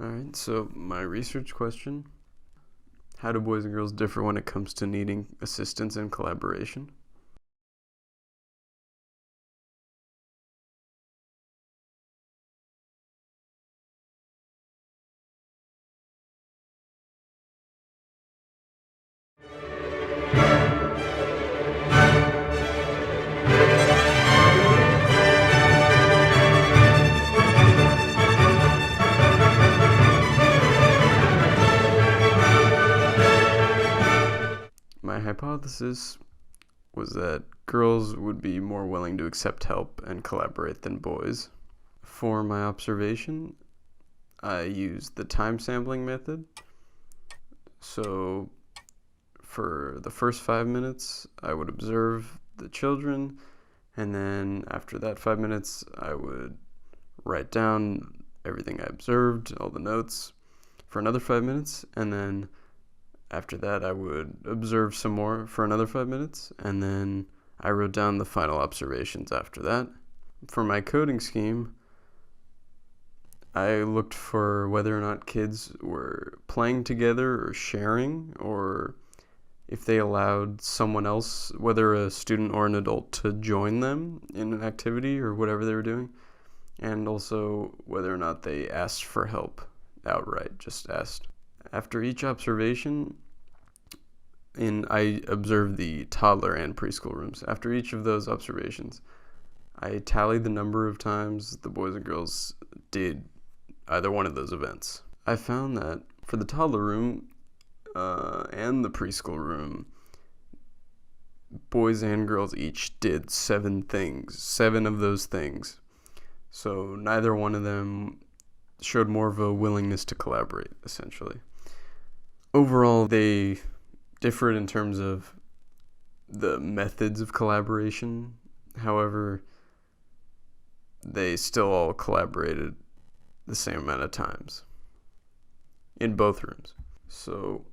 Alright, so my research question: how do boys and girls differ when it comes to needing assistance and collaboration? My hypothesis was that girls would be more willing to accept help and collaborate than boys. For my observation, I used the time sampling method. So for the first 5 minutes, I would observe the children, and then after that 5 minutes, I would write down everything I observed, all the notes, for another 5 minutes, and then after that, I would observe some more for another 5 minutes, and then I wrote down the final observations after that. For my coding scheme, I looked for whether or not kids were playing together or sharing, or if they allowed someone else, whether a student or an adult, to join them in an activity or whatever they were doing, and also whether or not they asked for help outright, just asked. After each observation, I observed the toddler and preschool rooms. After each of those observations, I tallied the number of times the boys and girls did either one of those events. I found that for the toddler room and the preschool room, boys and girls each did 7 of those things. So neither one of them showed more of a willingness to collaborate, essentially. Overall, they differed in terms of the methods of collaboration. However, they still all collaborated the same amount of times in both rooms. So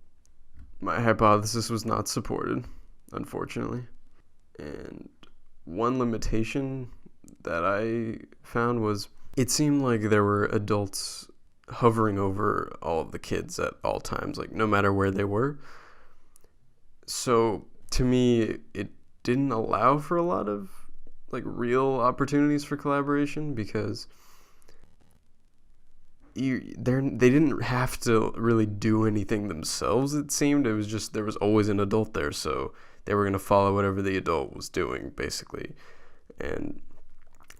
my hypothesis was not supported, unfortunately. And one limitation that I found was it seemed like there were adults hovering over all of the kids at all times, like no matter where they were. So to me, it didn't allow for a lot of like real opportunities for collaboration, because they didn't have to really do anything themselves. It seemed it was just there was always an adult there, so they were gonna follow whatever the adult was doing, basically. And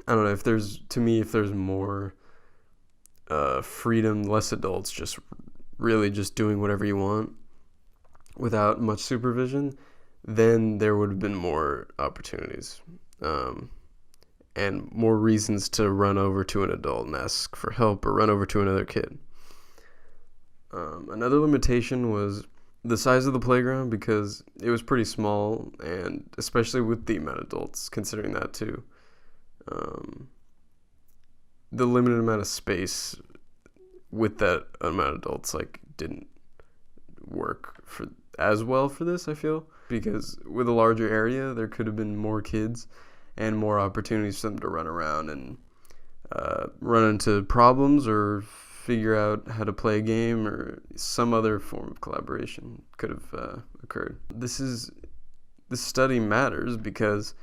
I don't know, if there's more freedom, less adults just really just doing whatever you want without much supervision, then there would have been more opportunities and more reasons to run over to an adult and ask for help, or run over to another kid. Another limitation was the size of the playground, because it was pretty small, and especially with the amount of adults, considering that too. The limited amount of space with that amount of adults didn't work as well for this, I feel, because with a larger area there could have been more kids and more opportunities for them to run around and run into problems or figure out how to play a game, or some other form of collaboration could have occurred. This study matters because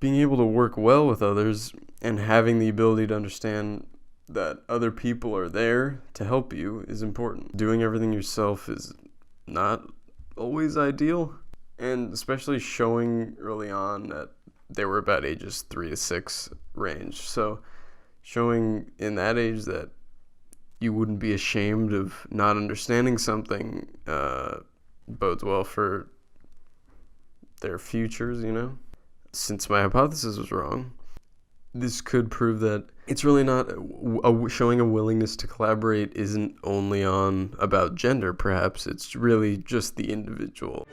being able to work well with others and having the ability to understand that other people are there to help you is important. Doing everything yourself is not always ideal, and especially showing early on that they were about ages 3 to 6 range. So showing in that age that you wouldn't be ashamed of not understanding something bodes well for their futures, Since my hypothesis was wrong, this could prove that it's really not showing a willingness to collaborate isn't only about gender. Perhaps it's really just the individual.